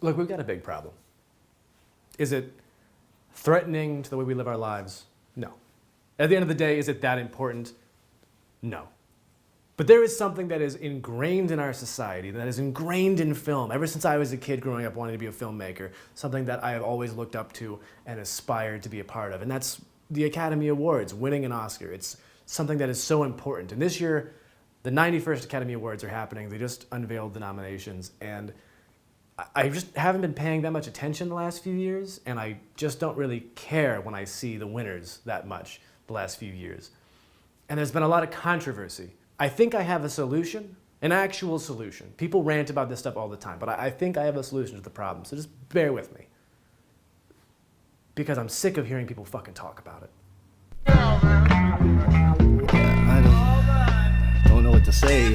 Look, we've got a big problem. Is it threatening to the way we live our lives? No. At the end of the day, is it that important? No. But there is something that is ingrained in our society, that is ingrained in film. Ever since I was a kid growing up wanting to be a filmmaker, something that I have always looked up to and aspired to be a part of. And that's the Academy Awards, winning an Oscar. It's something that is so important. And this year, the 91st Academy Awards are happening. They just unveiled the nominations. And I just haven't been paying that much attention the last few years. And I just don't really care when I see the winners that much the last few years. And there's been a lot of controversy. I think I have a solution, an actual solution. People rant about this stuff all the time, but I think I have a solution to the problem, so just bear with me. Because I'm sick of hearing people fucking talk about it. I don't know what to say.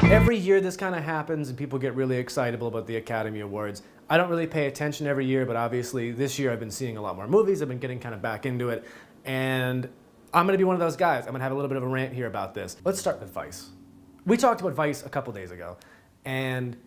Every year this kind of happens and people get really excitable about the Academy Awards. I don't really pay attention every year, but obviously this year I've been seeing a lot more movies. I've been getting kind of back into it, and I'm going to be one of those guys. I'm going to have a little bit of a rant here about this. Let's start with Vice. We talked about Vice a couple days ago, and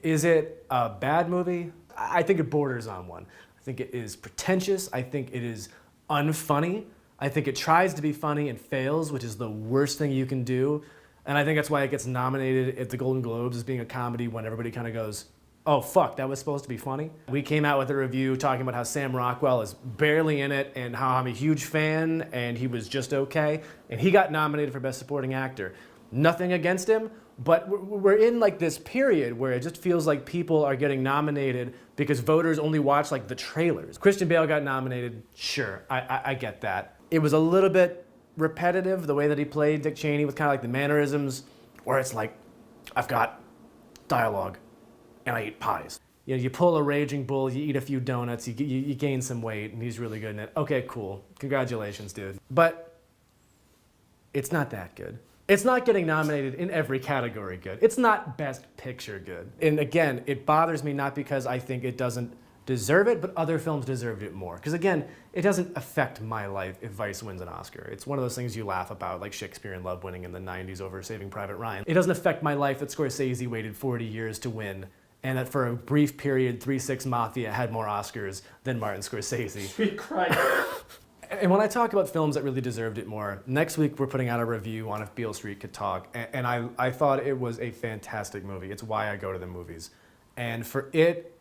is it a bad movie? I think it borders on one. I think it is pretentious. I think it is unfunny. I think it tries to be funny and fails, which is the worst thing you can do. And I think that's why it gets nominated at the Golden Globes as being a comedy when everybody kind of goes, oh fuck, that was supposed to be funny. We came out with a review talking about how Sam Rockwell is barely in it and how I'm a huge fan and he was just okay. And he got nominated for Best Supporting Actor. Nothing against him, but we're in like this period where it just feels like people are getting nominated because voters only watch like the trailers. Christian Bale got nominated, sure, I get that. It was a little bit repetitive, the way that he played Dick Cheney with kind of like the mannerisms, where it's like, I've got dialogue and I eat pies. You know, you pull a raging bull, you eat a few donuts, you gain some weight, and he's really good in it. Okay, cool. Congratulations, dude. But it's not that good. It's not getting nominated in every category good. It's not Best Picture good. And again, it bothers me not because I think it doesn't deserve it, but other films deserved it more. Because again, it doesn't affect my life if Vice wins an Oscar. It's one of those things you laugh about, like Shakespeare in Love winning in the 90s over Saving Private Ryan. It doesn't affect my life that Scorsese waited 40 years to win, and that for a brief period, 3 6 Mafia had more Oscars than Martin Scorsese. Sweet Christ. And when I talk about films that really deserved it more, next week we're putting out a review on If Beale Street Could Talk, and I thought it was a fantastic movie. It's why I go to the movies. And for it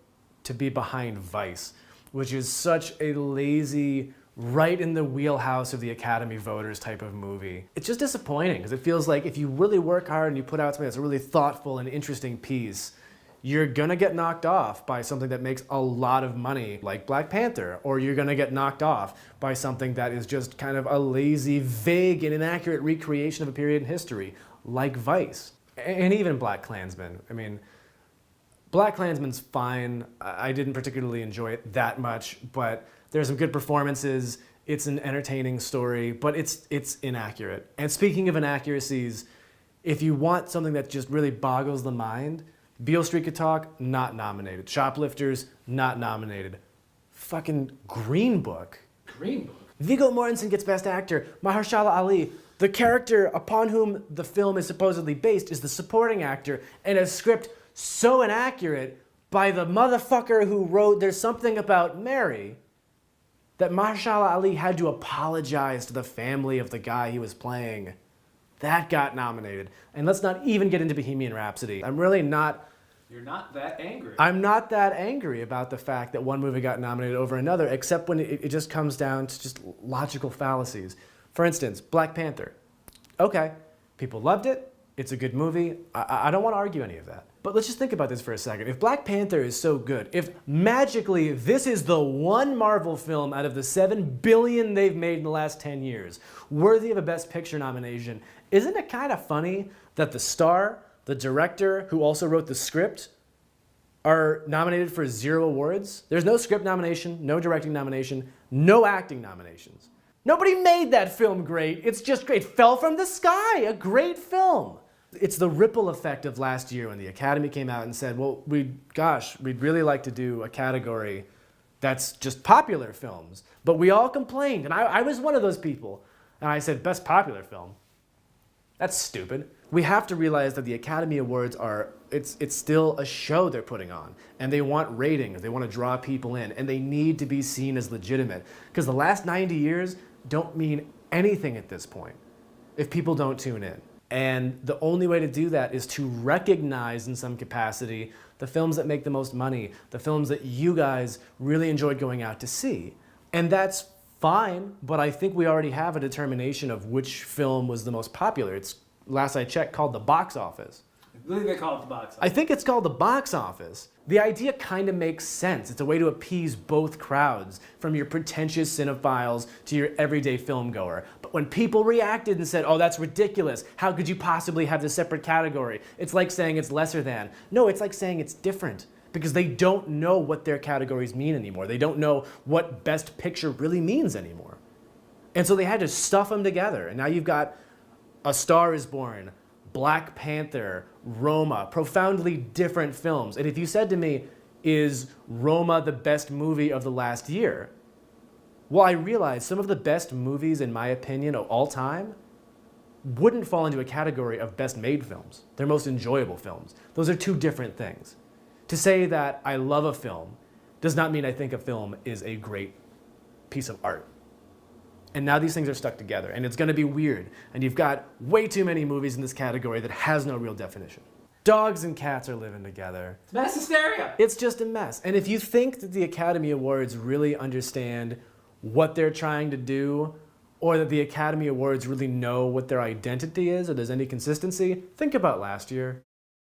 to be behind Vice, which is such a lazy, right in the wheelhouse of the Academy voters type of movie, it's just disappointing because it feels like if you really work hard and you put out something that's a really thoughtful and interesting piece, you're gonna get knocked off by something that makes a lot of money, like Black Panther, or you're gonna get knocked off by something that is just kind of a lazy, vague, and inaccurate recreation of a period in history, like Vice. And even Black Klansman. I mean, Black Klansman's fine. I didn't particularly enjoy it that much, but there's some good performances. It's an entertaining story, but it's inaccurate. And speaking of inaccuracies, if you want something that just really boggles the mind, Beale Street Could Talk, not nominated. Shoplifters, not nominated. Fucking Green Book. Green Book? Viggo Mortensen gets Best Actor. Mahershala Ali, the character upon whom the film is supposedly based, is the supporting actor, and a script so inaccurate by the motherfucker who wrote There's Something About Mary that Mahershala Ali had to apologize to the family of the guy he was playing. That got nominated. And let's not even get into Bohemian Rhapsody. I'm really not... You're not that angry. I'm not that angry about the fact that one movie got nominated over another, except when it just comes down to just logical fallacies. For instance, Black Panther. Okay, people loved it. It's a good movie. I don't want to argue any of that. But let's just think about this for a second. If Black Panther is so good, if magically this is the one Marvel film out of the 7 billion they've made in the last 10 years, worthy of a Best Picture nomination, isn't it kind of funny that the star, the director, who also wrote the script, are nominated for 0 awards? There's no script nomination, no directing nomination, no acting nominations. Nobody made that film great. It's just great. It fell from the sky. A great film. It's the ripple effect of last year when the Academy came out and said, well, we'd really like to do a category that's just popular films. But we all complained, and I was one of those people. And I said, Best Popular Film? That's stupid. We have to realize that the Academy Awards it's still a show they're putting on, and they want ratings, they want to draw people in, and they need to be seen as legitimate, because the last 90 years don't mean anything at this point if people don't tune in. And the only way to do that is to recognize in some capacity the films that make the most money, the films that you guys really enjoyed going out to see. And that's fine, but I think we already have a determination of which film was the most popular. It's, last I checked, called the box office. I believe they call it the box office. I think it's called the box office. The idea kind of makes sense. It's a way to appease both crowds, from your pretentious cinephiles to your everyday film goer. But when people reacted and said, oh, that's ridiculous, how could you possibly have this separate category? It's like saying it's lesser than. No, it's like saying it's different, because they don't know what their categories mean anymore. They don't know what Best Picture really means anymore. And so they had to stuff them together. And now you've got A Star is Born, Black Panther, Roma, profoundly different films. And if you said to me, is Roma the best movie of the last year? Well, I realize some of the best movies, in my opinion, of all time wouldn't fall into a category of best made films. They're most enjoyable films. Those are two different things. To say that I love a film does not mean I think a film is a great piece of art. And now these things are stuck together, and it's gonna be weird. And you've got way too many movies in this category that has no real definition. Dogs and cats are living together. It's mass hysteria. It's just a mess. And if you think that the Academy Awards really understand what they're trying to do, or that the Academy Awards really know what their identity is, or there's any consistency, think about last year.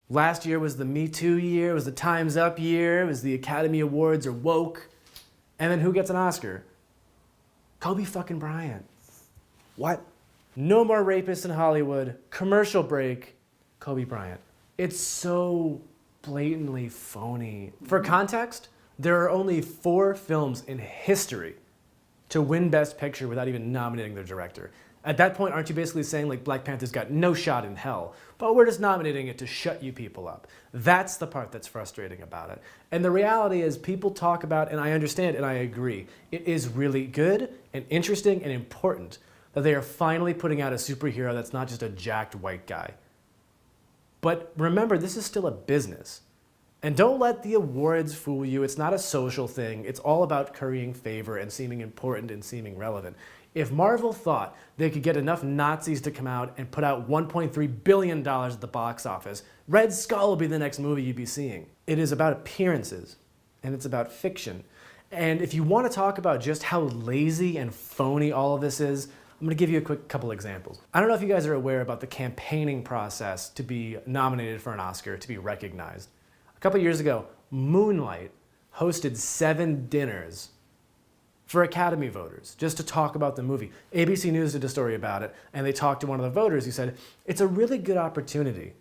Last year was the Me Too year, it was the Time's Up year, it was the Academy Awards are woke. And then who gets an Oscar? Kobe fucking Bryant. What? No more rapists in Hollywood. Commercial break. Kobe Bryant. It's so blatantly phony. For context, there are only 4 films in history to win Best Picture without even nominating their director. At that point, aren't you basically saying, like, Black Panther's got no shot in hell, but we're just nominating it to shut you people up? That's the part that's frustrating about it. And the reality is, people talk about, and I understand and I agree, it is really good and interesting and important that they are finally putting out a superhero that's not just a jacked white guy. But remember, this is still a business. And don't let the awards fool you. It's not a social thing. It's all about currying favor and seeming important and seeming relevant. If Marvel thought they could get enough Nazis to come out and put out $1.3 billion at the box office, Red Skull will be the next movie you'd be seeing. It is about appearances, and it's about fiction. And if you want to talk about just how lazy and phony all of this is, I'm going to give you a quick couple examples. I don't know if you guys are aware about the campaigning process to be nominated for an Oscar, to be recognized. A couple years ago, Moonlight hosted 7 dinners for Academy voters, just to talk about the movie. ABC News did a story about it, and they talked to one of the voters who said, it's a really good opportunity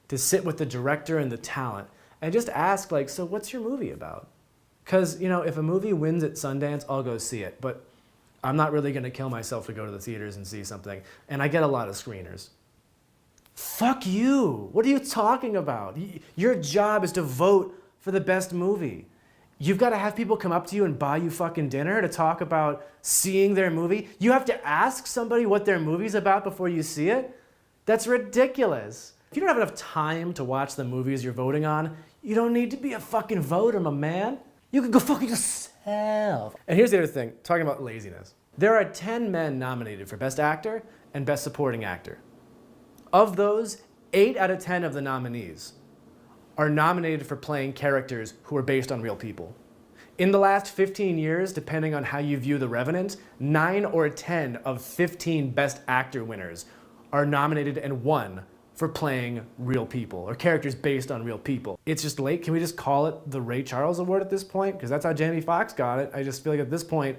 to sit with the director and the talent and just ask, like, so what's your movie about? Because, you know, if a movie wins at Sundance, I'll go see it, but I'm not really gonna kill myself to go to the theaters and see something, and I get a lot of screeners. Fuck you, what are you talking about? Your job is to vote for the best movie. You've got to have people come up to you and buy you fucking dinner to talk about seeing their movie. You have to ask somebody what their movie's about before you see it? That's ridiculous. If you don't have enough time to watch the movies you're voting on, you don't need to be a fucking voter, my man. You can go fucking yourself. And here's the other thing, talking about laziness. There are 10 men nominated for Best Actor and Best Supporting Actor. Of those, 8 out of 10 of the nominees are nominated for playing characters who are based on real people. In the last 15 years, depending on how you view The Revenant, 9 or 10 of 15 Best Actor winners are nominated and won for playing real people, or characters based on real people. It's just late. Can we just call it the Ray Charles Award at this point? Because that's how Jamie Foxx got it. I just feel like at this point,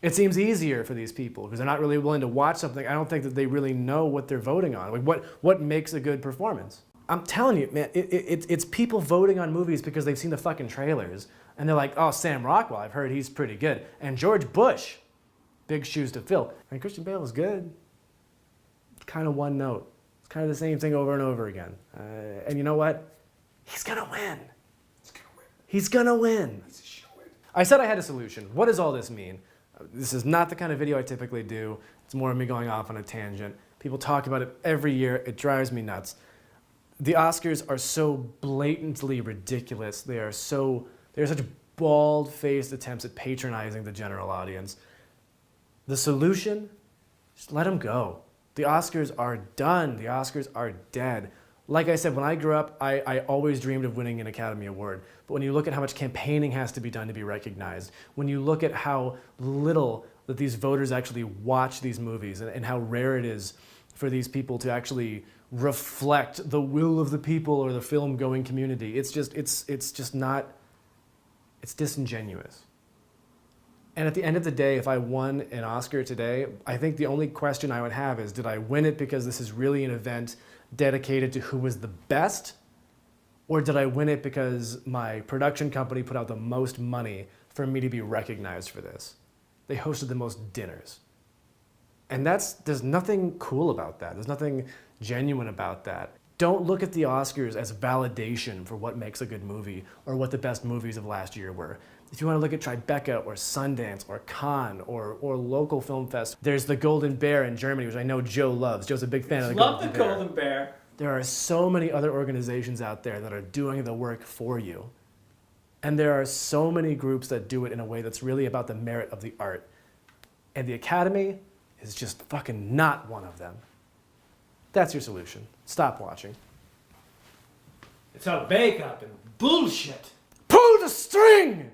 it seems easier for these people because they're not really willing to watch something. I don't think that they really know what they're voting on. Like what makes a good performance? I'm telling you, man, it's people voting on movies because they've seen the fucking trailers. And they're like, oh, Sam Rockwell, I've heard he's pretty good. And George Bush, big shoes to fill. And Christian Bale is good. It's kind of one note. It's kind of the same thing over and over again. And you know what? He's gonna win. He's gonna win. I said I had a solution. What does all this mean? This is not the kind of video I typically do. It's more of me going off on a tangent. People talk about it every year. It drives me nuts. The Oscars are so blatantly ridiculous. They're such bald-faced attempts at patronizing the general audience. The solution? Just let them go. The Oscars are done. The Oscars are dead. Like I said, when I grew up, I always dreamed of winning an Academy Award. But when you look at how much campaigning has to be done to be recognized, when you look at how little that these voters actually watch these movies and how rare it is for these people to actually reflect the will of the people or the film-going community, it's disingenuous. And at the end of the day, if I won an Oscar today, I think the only question I would have is, did I win it because this is really an event dedicated to who was the best? Or did I win it because my production company put out the most money for me to be recognized for this? They hosted the most dinners. And there's nothing cool about that. There's nothing genuine about that. Don't look at the Oscars as validation for what makes a good movie or what the best movies of last year were. If you want to look at Tribeca or Sundance or Cannes or local film fest, there's the Golden Bear in Germany, which I know Joe loves. Joe's a big fan of the Golden Bear. Love the Golden Bear. There are so many other organizations out there that are doing the work for you. And there are so many groups that do it in a way that's really about the merit of the art. And the Academy is just fucking not one of them. That's your solution. Stop watching. It's all makeup and bullshit. Pull the string!